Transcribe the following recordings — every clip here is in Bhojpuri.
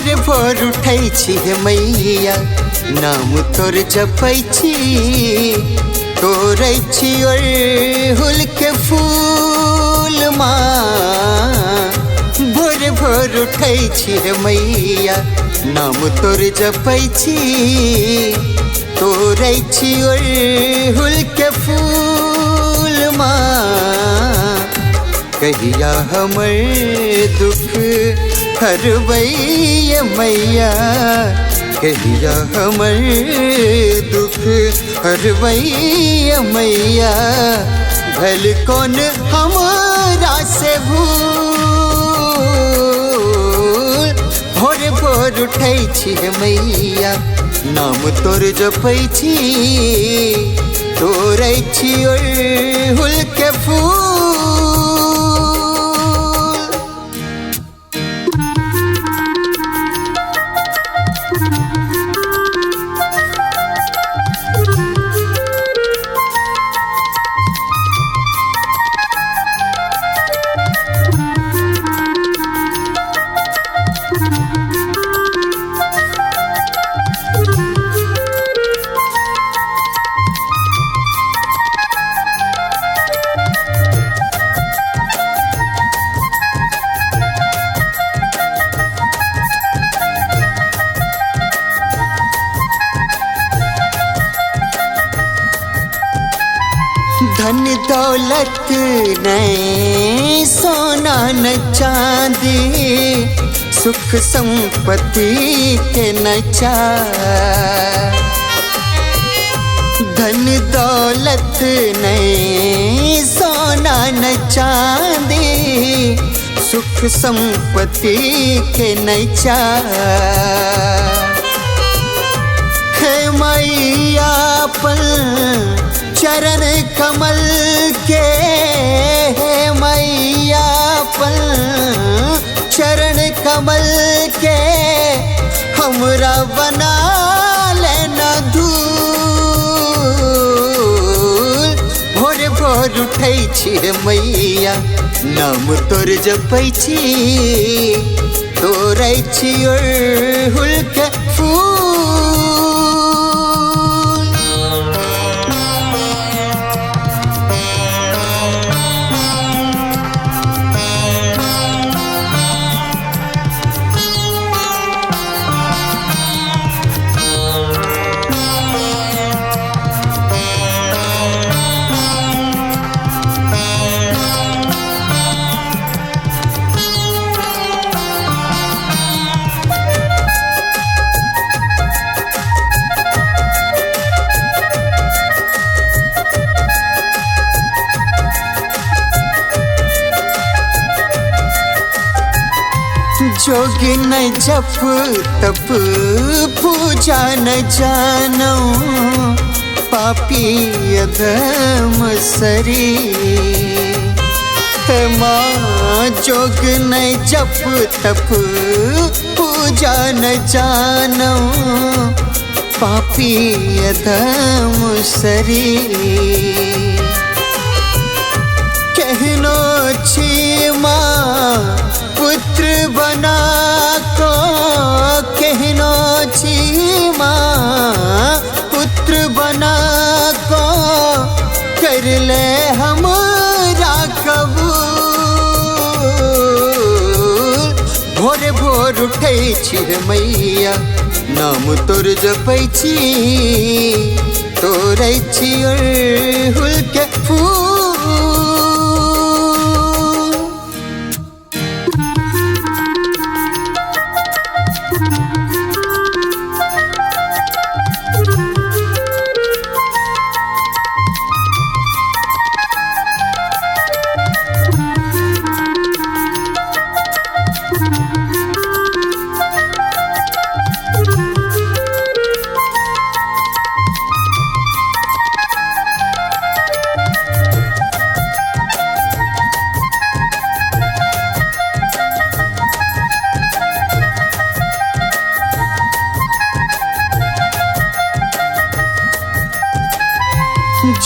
भोर भोर उठै छी हे मैया नाम तोर जपै छी तोरै छी अड़हुल के फूल माँ भोर भोर उठै छी हे मैया नाम तोर जपै छी तोरै छी अड़हुल के फूल माँ कहिया हमर दुख हरबै मैया कहिया हमर दुख हरबै मैया भल कौन हमरा से भूल भोर भोर उठै छी मैया नाम तोर जपै छी तोरै छी अड़हुल के फूल। धन दौलत नहीं सोना न चांदी सुख संपत्ति के न चाह धन दौलत नहीं सोना न चांदी सुख संपत्ति के न चाह है मैया पल चरण कमल के है मैया पल चरण कमल के हमरा बना लेना धूल भोर भोर उठै छी मैया नाम तोर जपै छी तोरै छी अड़हुल के फूल। जोगी न जप तप पूजा न जानो पापी अधम सरी माँ जोग न जप तप पूजा न जानो पापी अधम सरी कहनो छी माँ पुत्र बना को कहनो छी माँ पुत्र बना को कर ले हमरा कबूल भोर भोर उठै छी मैया नाम तोर जपै छी तोरै छी अड़हुल के फूल।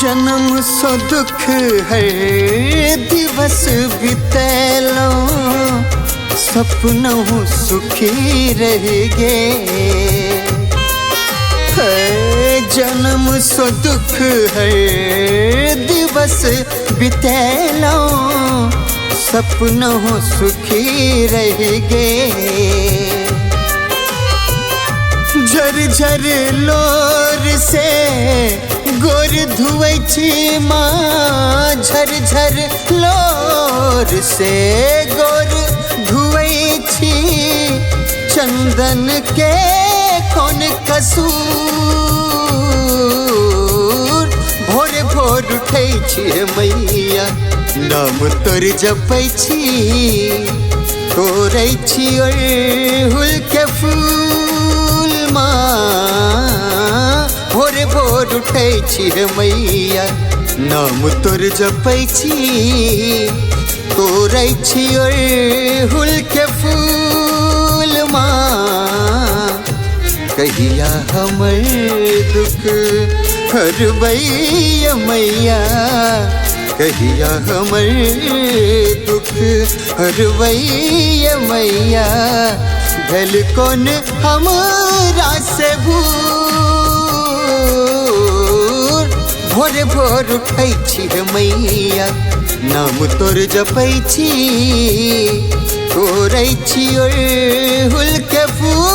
जन्म सो दुख है दिवस बितैलो सपनों सुखी रह गे। जन्म सो दुख है दिवस बितेलो, सपनों सुखी रह गे। झरझर लोर से गोर धुवै छी माँ, झरझर लोर से गोर धुवै छी। चंदन के कौन कसूर, भोरे भोर उठै छी मैया, नाम तोर जपै छी। तोरै छी अड़हुल के फूल माँ, भोरे भोर उठै छी मैया, नाम तोर जपै छी। तोरै छी अड़हुल के फूल माँ, कहिया हमर दुख हरबै मैया, कहिया हमर दुख हरबै मैया। भल कौन हमरा से भूल, भोरे भोर उठै छी मैया, नाम तोर जपै छी। तोरै छी अड़हुल के फूल